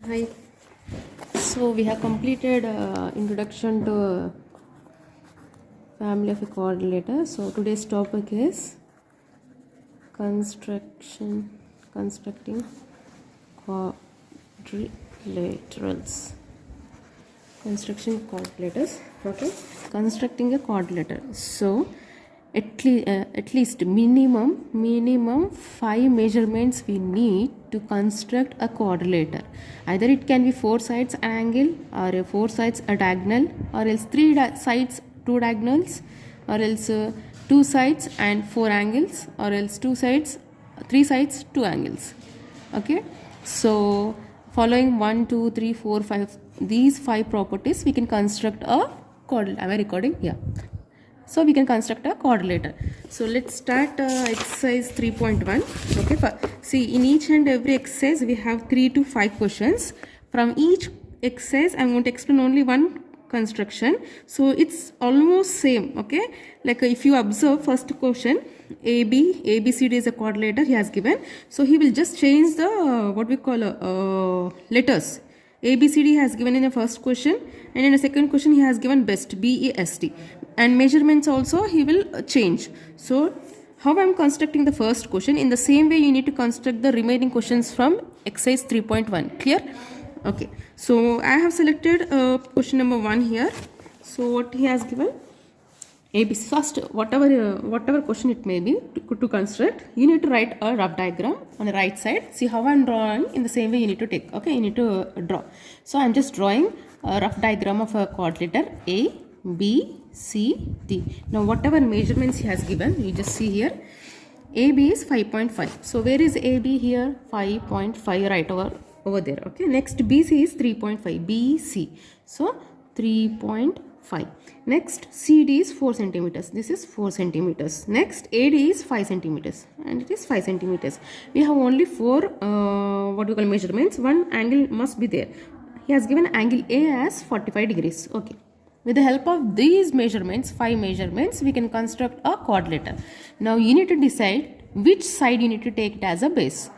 Hi. So we have completed introduction to family of a quadrilateral. So today's topic is constructing quadrilaterals. Okay. Constructing a quadrilateral. So at least minimum 5 measurements we need to construct a quadrilateral. Either it can be 4 sides an angle, or 4 sides a diagonal, or else 3 sides 2 diagonals, or else 2 sides and 4 angles, or else 3 sides 2 angles. Okay, so following 1 2 3 4 5, these 5 properties we can construct a quadrilateral. Am I recording? Yeah. So we can construct a quadrilateral. So let's start exercise 3.1. Okay, see, in each and every exercise we have 3 to 5 questions. From each exercise I'm going to explain only one construction, so it's almost same. Okay, like if you observe first question, ABCD is a quadrilateral he has given, so he will just change the what we call letters. ABCD has given in the first question, and in the second question he has given BEST, BEST, and measurements also he will change. So how I am constructing the first question, in the same way you need to construct the remaining questions from exercise 3.1. Clear? Okay, so I have selected question number 1 here. So what he has given, ABC. First, whatever question it may be, to construct, you need to write a rough diagram on the right side. See how I'm drawing, in the same way you need to take. Okay, you need to draw. So I'm just drawing a rough diagram of a quadrilateral A, B, C, D. Now whatever measurements he has given, you just see here. AB is 5.5. So where is AB here? 5.5 right over there. Okay, next BC is 3.5. BC. So 3.5. Next CD is 4 centimeters. This is 4 centimeters. Next AD is 5 centimeters, and it is 5 centimeters. We have only 4 what we call measurements. One angle must be there. He has given angle A as 45 degrees. Okay. With the help of these measurements, 5 measurements, we can construct a quadrilateral. Now you need to decide which side you need to take it as a base.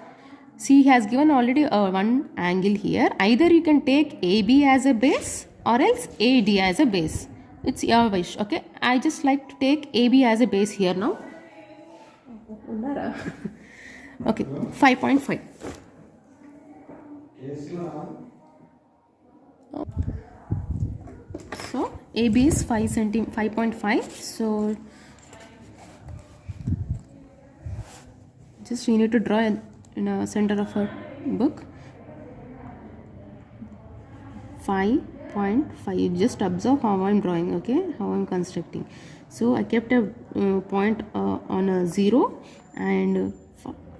See, he has given already one angle here. Either you can take AB as a base or else AD as a base. It's your wish. Okay, I just like to take AB as a base here now. Okay, 5.5. So AB is 5.5. So just you need to draw in the center of a book. 5.5. You just observe how I'm drawing. Okay, how I'm constructing. So I kept a point on a 0 and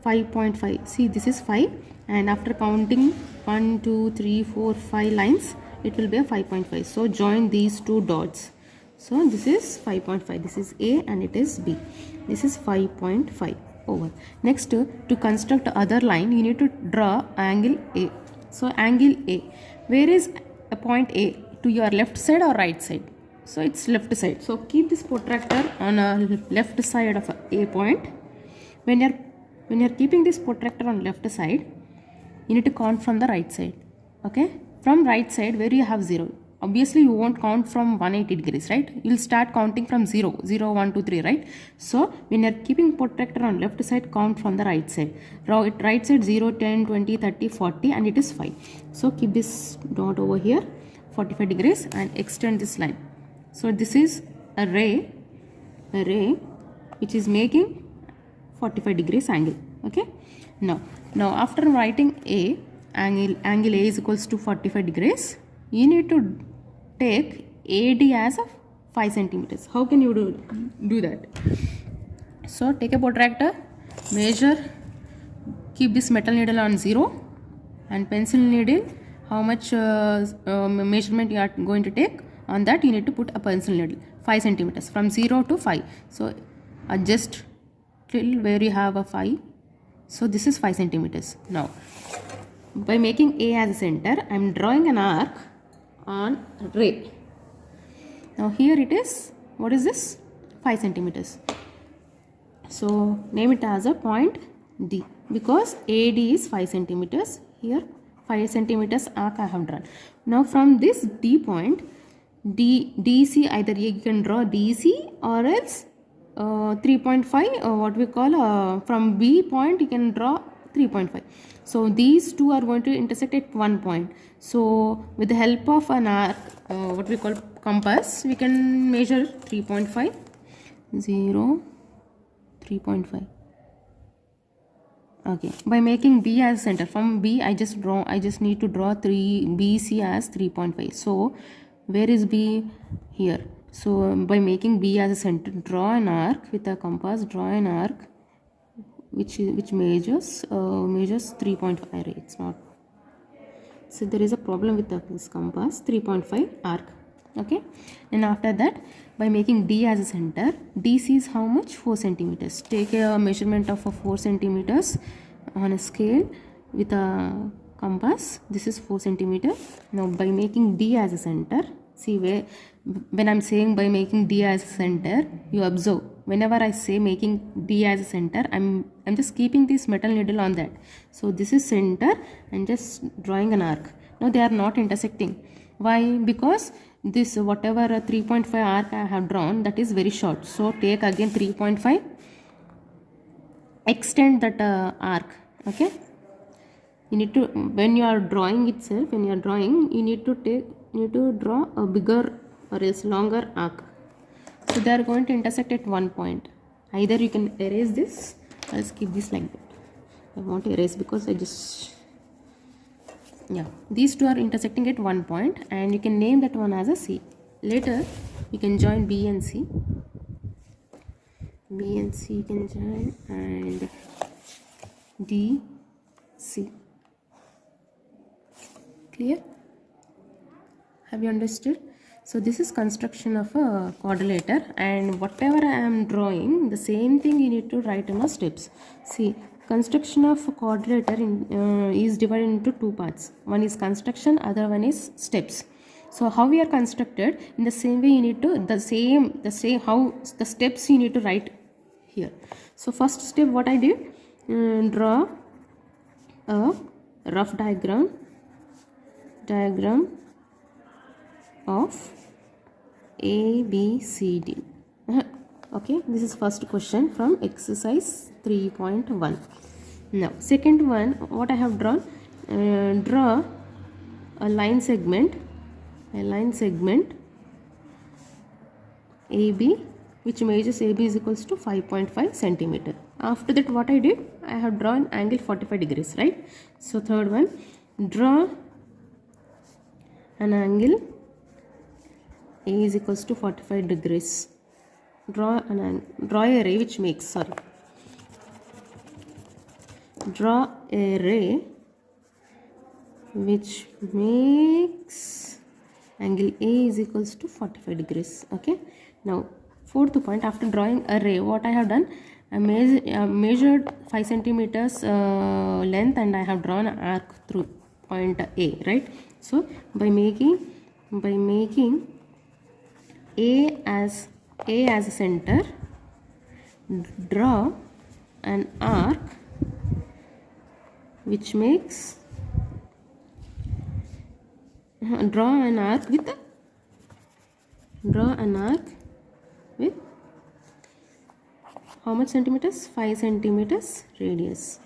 5.5. See, this is 5, and after counting 1 2 3 4 5 lines, it will be a 5.5. So join these two dots. So this is 5.5. This is A and it is B. This is 5.5 over. Next, to construct other line, you need to draw angle A. So angle A, where is a point A? To your left side or right side? So it's left side. So keep this protractor on a left side of A point. When you're keeping this protractor on left side, you need to count from the right side. Okay, from right side where you have 0. Obviously you won't count from 180 degrees, right? You'll start counting from 0 1 2 3, right? So when you're keeping protractor on left side, count from the right side. Right side 0 10 20 30 40, and it is 5. So keep this dot over here 45 degrees and extend this line. So this is a ray which is making 45 degrees angle. Okay, now after writing A, angle A is equals to 45 degrees, you need to take AD as of 5 centimeters. How can you do that? So take a protractor, measure, keep this metal needle on 0, and pencil needle, how much measurement you are going to take, on that you need to put a pencil needle 5 centimeters from 0 to 5. So adjust till where you have a 5. So this is 5 centimeters. Now by making A as a center, I am drawing an arc on ray. Now here it is, what is this? 5 centimeters. So name it as a point D, because AD is 5 centimeters. Here 5 centimeters arc I have drawn. Now from this D point, DC, either you can draw DC or else 3.5, what we call from B point you can draw 3.5. So these two are going to intersect at one point. So with the help of an arc, what we call compass, we can measure 3.5, 0, 3.5. Okay, by making B as center, from B I just need to draw BC as 3.5. So where is B? Here. So by making B as a center, draw an arc with a compass, draw an arc which measures 3.5 array. It's not, so there is a problem with this compass. 3.5 arc. Okay, and after that, by making D as a center, DC is how much? 4 centimeters. Take a measurement of 4 centimeters on a scale with a compass. This is 4 centimeter. Now by making D as a center, see where, when I'm saying by making D as a center, you observe whenever I say making D as a center, I'm just keeping this metal needle on that. So this is center and just drawing an arc. Now they are not intersecting. Why? Because this whatever 3.5 arc I have drawn, that is very short. So take again 3.5, extend that arc. Okay, you need to, when you are drawing itself, when you are drawing, you need to draw a bigger or else longer arc. So they are going to intersect at one point. Either you can erase this, let's keep this like that. I want to erase because I just, yeah, these two are intersecting at one point, and you can name that one as a C. Later you can join B and C. B and C you can join, and D, C. Clear? Have you understood? So this is construction of a quadrilateral, and whatever I am drawing, the same thing you need to write in a steps. See, construction of a quadrilateral is divided into two parts. One is construction, other one is steps. So how we are constructed, in the same way you need to, the same how the steps you need to write here. So first step, what I did, draw a rough diagram of A, B, C, D. Okay, this is first question from exercise 3.1. Now second one, what I have drawn, draw a line segment AB, which measures AB is equals to 5.5 centimeter. After that, what I did, I have drawn angle 45 degrees, right? So third one, draw an angle A is equals to 45 degrees. Draw a ray which makes, draw a ray which makes angle A is equals to 45 degrees. Okay, now fourth point, after drawing a ray, what I have done, I measured 5 centimeters length, and I have drawn an arc through point A, right? So by making A as a center, draw an arc which makes, draw an arc with how much centimeters? 5 centimeters radius.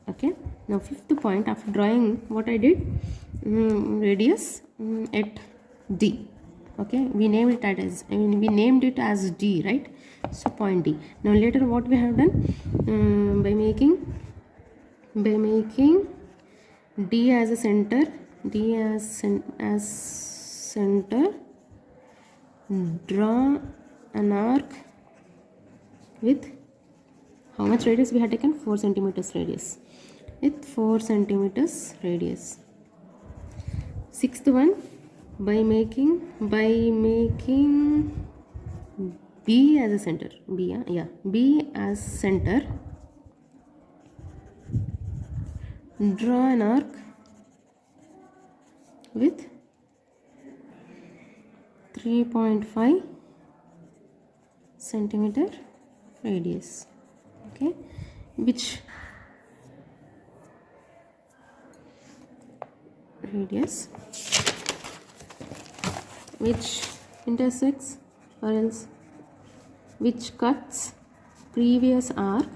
Okay, now fifth point, after drawing, what I did, radius at D. Okay, we named it as D, right? So point D. Now later what we have done, by making D as a center, draw an arc with how much radius we had taken? 4 centimeters radius. With 4 centimeters radius. Sixth one, by making B as a center, B as center, draw an arc with 3.5 centimeter radius. Okay, which radius which intersects or else which cuts previous arc.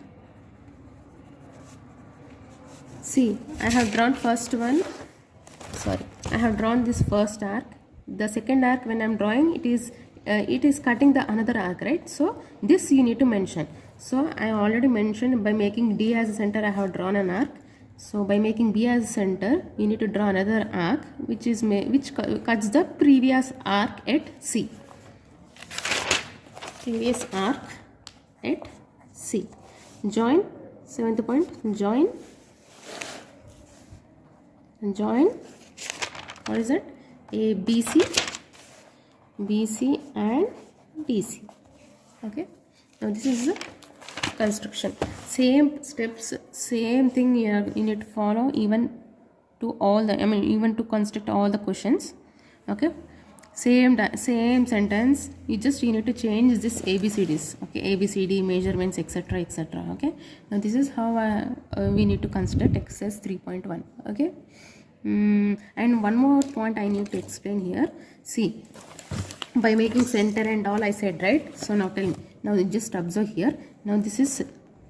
See, I have drawn first one, sorry, I have drawn this first arc. The second arc, when I am drawing, it is cutting the another arc, right? So this you need to mention. So I already mentioned, by making D as a center I have drawn an arc. So by making B as a center, you need to draw another arc which cuts the previous arc at C. Previous arc at C. Join, 7th point, join what is it? A BC and DC. Okay, now this is the construction. Same steps, same thing you need to follow even to all the, even to construct all the questions. Okay, same sentence, you need to change this ABCDs. Okay, ABCD measurements, etc. Okay, now this is how we need to construct exercise 3.1. okay. And one more point I need to explain here. See, by making center and all I said, right? So now tell me, now just observe here. Now this is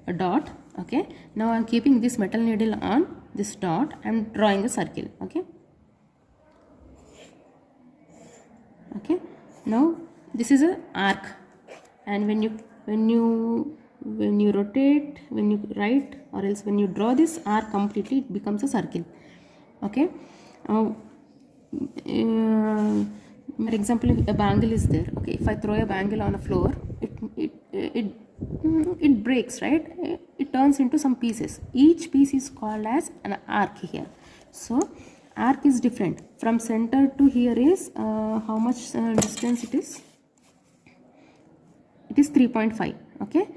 a dot. Okay, now I'm keeping this metal needle on this dot. I'm drawing a circle. Okay, now this is a arc, and when you rotate, when you write, or else when you draw this arc completely, it becomes a circle. Okay, for example, if a bangle is there, okay, if I throw a bangle on a floor, it breaks, right? It turns into some pieces. Each piece is called as an arc here. So arc is different. From center to here is how much distance it is? It is 3.5. okay,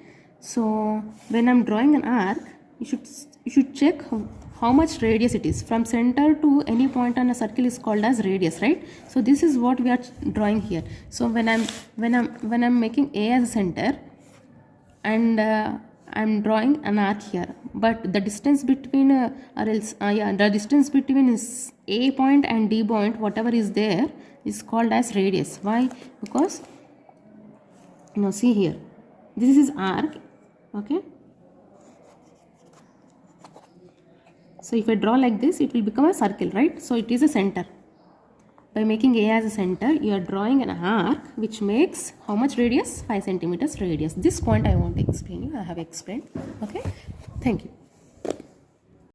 so when I'm drawing an arc, you should check how much radius it is. From center to any point on a circle is called as radius, right? So this is what we are drawing here. So when I'm making A as a center, and I'm drawing an arc here, but the distance between the distance between is A point and D point, whatever is there, is called as radius. Why? Because now see here, this is arc. Okay, so if I draw like this, it will become a circle, right? So it is a center. By making A as a center, you are drawing an arc which makes how much radius? 5 centimeters radius. This point I want to explain you. I have explained. Okay, thank you.